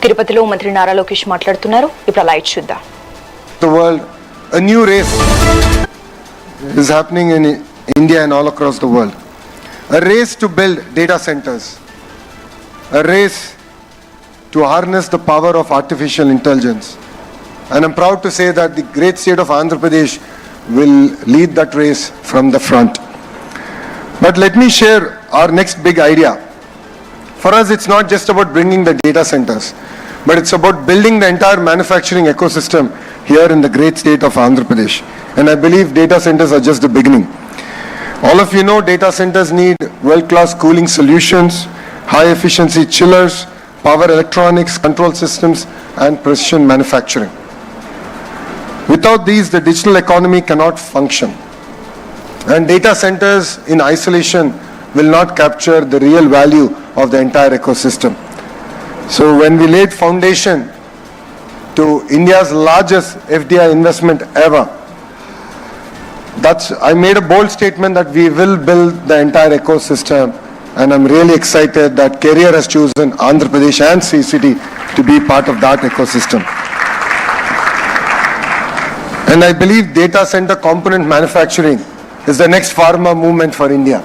తిరుపతిలో మంత్రి naralokesh మాట్లాడుతున్నారు. ఇప్పుడు లైవ్ చూద్దాం. The world, a new race is happening in India and all across the world. A race to build data centers. A race to harness the power of artificial intelligence. And I'm proud to say that the great state of Andhra Pradesh will lead that race from the front. But let me share our next big idea. For us, it's not just about bringing the data centers, but it's about building the entire manufacturing ecosystem here in the great state of Andhra Pradesh. And I believe data centers are just the beginning. All of you know data centers need world-class cooling solutions, high-efficiency chillers, power electronics, control systems, and precision manufacturing. Without these, the digital economy cannot function. And data centers in isolation will not capture the real value of the entire ecosystem. So when we laid foundation to India's largest FDI investment ever, I made a bold statement that we will build the entire ecosystem, and I'm really excited that Career has chosen Andhra Pradesh and CCT to be part of that ecosystem. And I believe data center component manufacturing is the next pharma movement for India.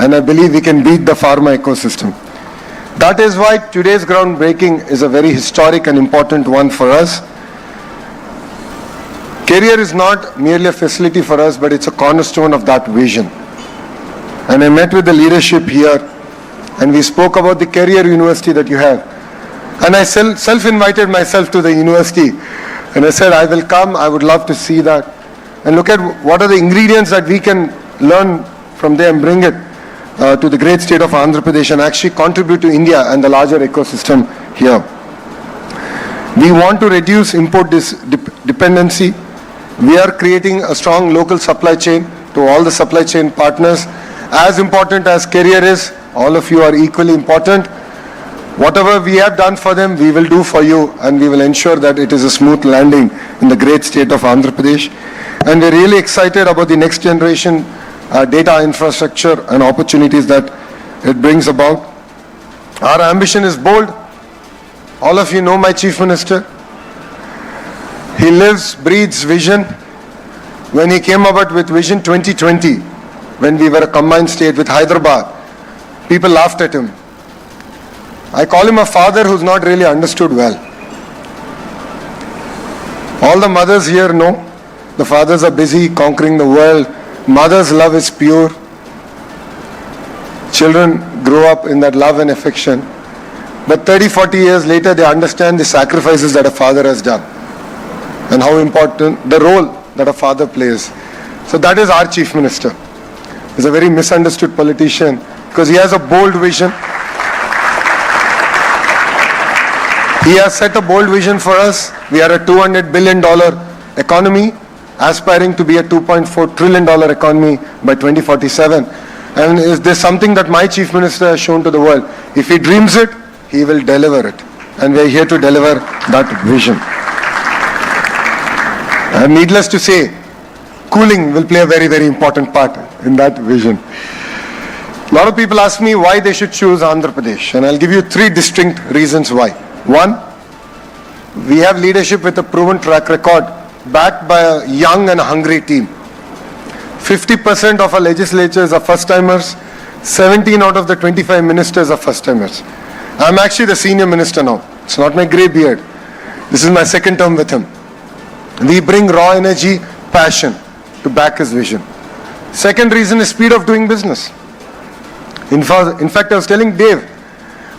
And I believe we can beat the pharma ecosystem. That is why today's groundbreaking is a very historic and important one for us. Career is not merely a facility for us, but it's a cornerstone of that vision. And I met with the leadership here, and we spoke about the career university that you have. And I self-invited myself to the university, and I said, I will come, I would love to see that. And look at what are the ingredients that we can learn from there and bring it to the great state of Andhra Pradesh and actually contribute to India and the larger ecosystem here. We want to reduce import dependency. We are creating a strong local supply chain to all the supply chain partners. As important as Career is, all of you are equally important. Whatever we have done for them, we will do for you, and we will ensure that it is a smooth landing in the great state of Andhra Pradesh. And we're really excited about the next generation data infrastructure and opportunities that it brings about. Our ambition is bold. All of you know my Chief Minister. He lives, breathes vision. When he came about with Vision 2020, when we were a combined state with Hyderabad, people laughed at him. I call him a father who's not really understood well. All the mothers here know the fathers are busy conquering the world. Mother's love is pure. Children grow up in that love and affection. But 30-40 years later, they understand the sacrifices that a father has done and how important the role that a father plays. So that is our Chief Minister. He's a very misunderstood politician because he has a bold vision. He has set a bold vision for us. We are a $200 billion economy, aspiring to be a $2.4 trillion economy by 2047. And is there something that my Chief Minister has shown to the world? If he dreams it, he will deliver it. And we are here to deliver that vision. And needless to say, cooling will play a very, very important part in that vision. A lot of people ask me why they should choose Andhra Pradesh, and I'll give you 3 distinct reasons why. 1, we have leadership with a proven track record backed by a young and hungry team. 50% of our legislatures are first-timers. 17 out of the 25 ministers are first-timers. I'm actually the senior minister now. It's not my grey beard. This is my second term with him. We bring raw energy, passion to back his vision. Second reason is speed of doing business. In fact, I was telling Dave,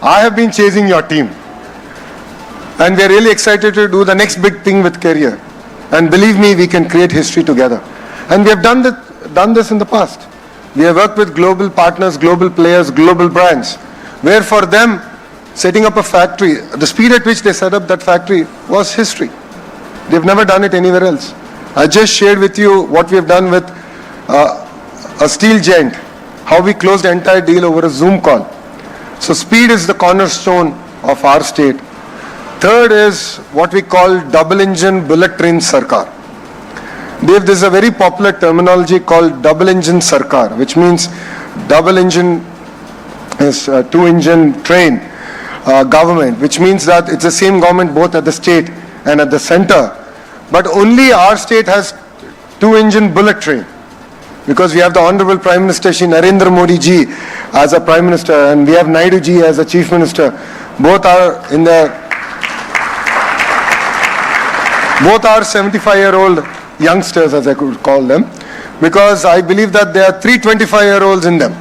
I have been chasing your team. And we are really excited to do the next big thing with Career. And believe me, we can create history together. And we have done this in the past. We have worked with global partners, global players, global brands, where for them, setting up a factory, the speed at which they set up that factory was history. They've never done it anywhere else. I just shared with you what we have done with a steel giant, how we closed the entire deal over a Zoom call. So speed is the cornerstone of our state. Third is what we call double engine bullet train Sarkar. Dev, this is a very popular terminology called double engine Sarkar, which means double engine is a 2-engine train. government, which means that it's the same government both at the state and at the center. But only our state has two-engine bullet train, because we have the Honorable Prime Minister Shri Narendra Modi ji as a Prime Minister, and we have Naidu ji as a Chief Minister. Both are 75-year-old youngsters, as I could call them, because I believe that there are 325-year-olds in them,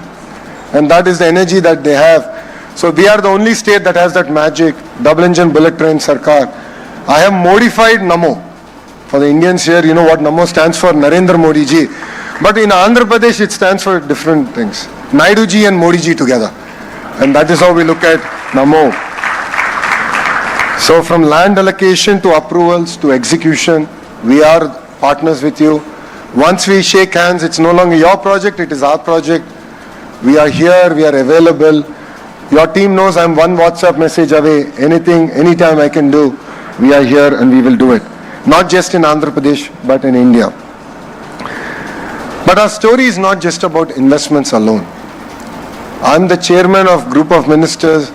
and that is the energy that they have. So we are the only state that has that magic double-engine bullet train Sarkar. I have modified Namo. For the Indians here, you know what Namo stands for, Narendra Modi ji. But in Andhra Pradesh, it stands for different things. Naidu ji and Modi ji together. And that is how we look at Namo. So from land allocation to approvals to execution, we are partners with you. Once we shake hands, it's no longer your project, it is our project. We are here, we are available. Your team knows I'm one WhatsApp message away. Anything, anytime I can do, we are here and we will do it. Not just in Andhra Pradesh, but in India. But our story is not just about investments alone. I'm the chairman of group of ministers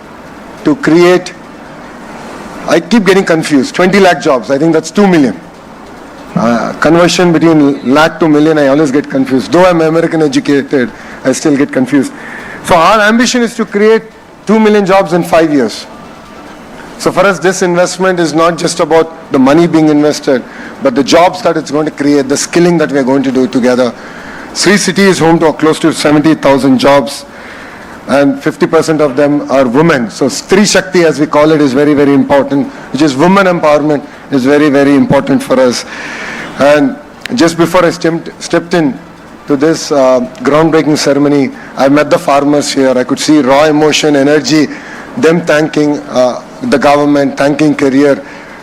to create, I keep getting confused, 20 lakh jobs. I think that's 2 million. Conversion between lakh to million, I always get confused. Though I'm American educated, I still get confused. So our ambition is to create 2 million jobs in 5 years. So for us, this investment is not just about the money being invested, but the jobs that it's going to create, the skilling that we are going to do together. Sri City is home to close to 70,000 jobs, and 50% of them are women. So Stri Shakti, as we call it, is very, very important, which is women empowerment, is very, very important for us. And just before I stepped in to this groundbreaking ceremony, I met the farmers here. I could see raw emotion, energy, them thanking the government, thanking career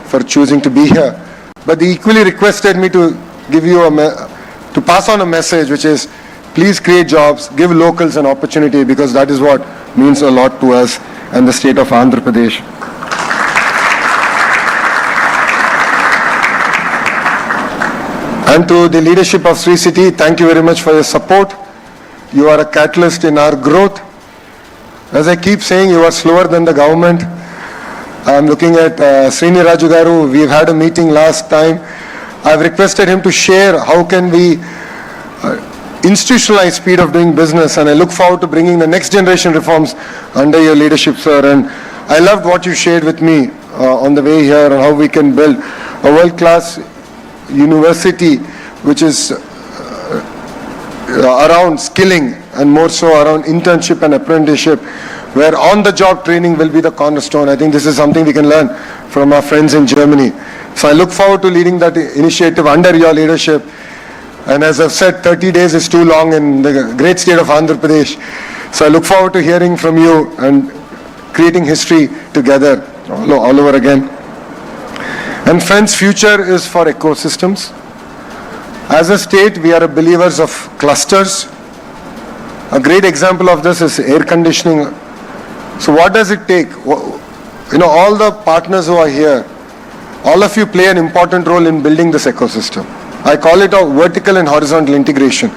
for choosing to be here. But they equally requested me to give you to pass on a message, which is, please create jobs, give locals an opportunity, because that is what means a lot to us and the state of Andhra Pradesh. And to the leadership of Sri City, thank you very much for your support. You are a catalyst in our growth. As I keep saying, you are slower than the government. I'm looking at Srini Raju Garu. We've had a meeting last time. I've requested him to share how can we institutionalize speed of doing business, and I look forward to bringing the next generation reforms under your leadership, sir. And I loved what you shared with me on the way here, and how we can build a world-class university which is around skilling and more so around internship and apprenticeship, where on-the-job training will be the cornerstone. I think this is something we can learn from our friends in Germany. So I look forward to leading that initiative under your leadership. And as I've said, 30 days is too long in the great state of Andhra Pradesh. So I look forward to hearing from you and creating history together all over again. And friends, future is for ecosystems. As a state, we are believers of clusters. A great example of this is air conditioning. So what does it take? You know, all the partners who are here, all of you play an important role in building this ecosystem. I call it a vertical and horizontal integration.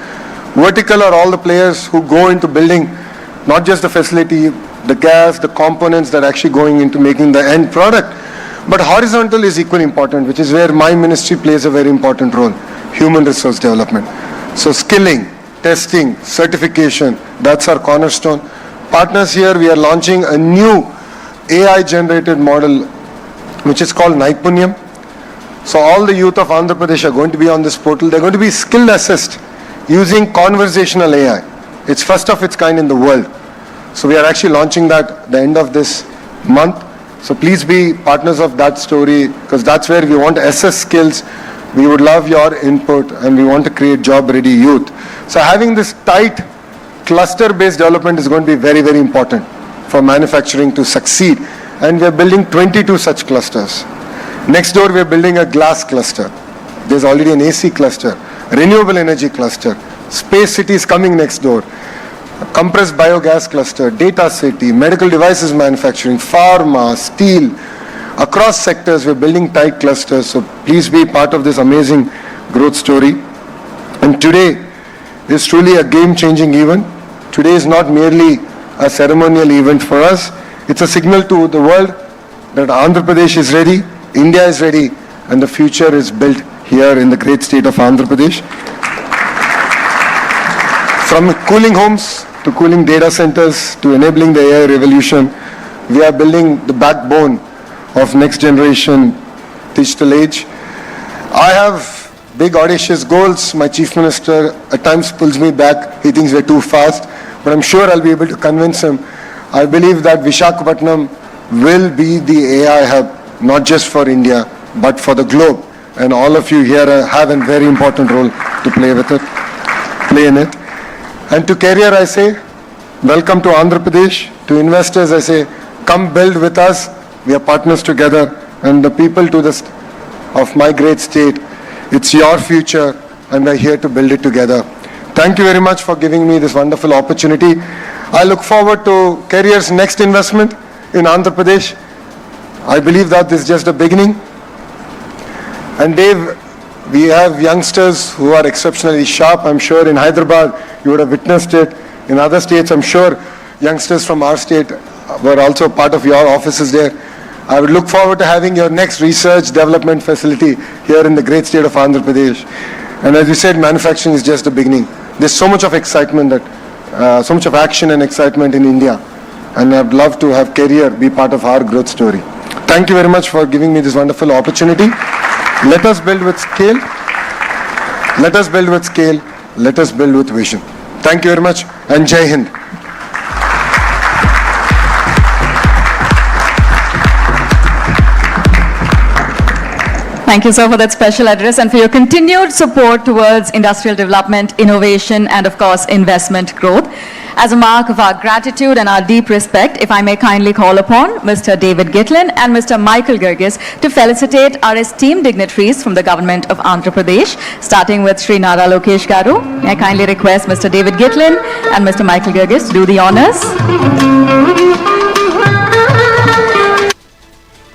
Vertical are all the players who go into building not just the facility, the gas, the components that are actually going into making the end product. But horizontal is equally important, which is where my ministry plays a very important role, human resource development. So skilling, testing, certification, that's our cornerstone. Partners here, we are launching a new AI-generated model, which is called Naipunyam. So all the youth of Andhra Pradesh are going to be on this portal. They're going to be skill assessed using conversational AI. It's first of its kind in the world. So we are actually launching that at the end of this month. So please be partners of that story, because that's where we want to assess skills. We would love your input, and we want to create job-ready youth. So having this tight cluster-based development is going to be very, very important for manufacturing to succeed. And we are building 22 such clusters. Next door, we are building a glass cluster. There's already an AC cluster, renewable energy cluster. Space city is coming next door. Compressed biogas cluster, data city, medical devices manufacturing, pharma, steel. Across sectors, we're building tight clusters. So please be part of this amazing growth story. And today is truly a game-changing event. Today is not merely a ceremonial event for us. It's a signal to the world that Andhra Pradesh is ready, India is ready, and the future is built here in the great state of Andhra Pradesh. From cooling homes to cooling data centers to enabling the AI revolution, we are building the backbone of next generation digital age. I have big audacious goals. My chief minister at times pulls me back. He thinks we're too fast, but I'm sure I'll be able to convince him. I believe that Visakhapatnam will be the AI hub, not just for India, but for the globe. And all of you here have a very important role to play in it. And to career, I say, welcome to Andhra Pradesh. To investors, I say, come build with us. We are partners together. And the people of my great state, it's your future, and we're here to build it together. Thank you very much for giving me this wonderful opportunity. I look forward to career's next investment in Andhra Pradesh. I believe that this is just a beginning. And Dave, we have youngsters who are exceptionally sharp. I'm sure in Hyderabad, you would have witnessed it. In other states, I'm sure youngsters from our state were also part of your offices there. I would look forward to having your next research development facility here in the great state of Andhra Pradesh. And as you said, manufacturing is just the beginning. There's so much of excitement, so much of action and excitement in India. And I'd love to have career be part of our growth story. Thank you very much for giving me this wonderful opportunity. Let us build with scale. Let us build with scale. Let us build with vision. Thank you very much, and Jai Hind. Thank you, sir, for that special address and for your continued support towards industrial development, innovation, and of course, investment growth. As a mark of our gratitude and our deep respect, if I may kindly call upon Mr. David Gitlin and Mr. Michael Girgis to felicitate our esteemed dignitaries from the government of Andhra Pradesh, starting with Shri Naralokesh Garu. May I kindly request Mr. David Gitlin and Mr. Michael Girgis to do the honors.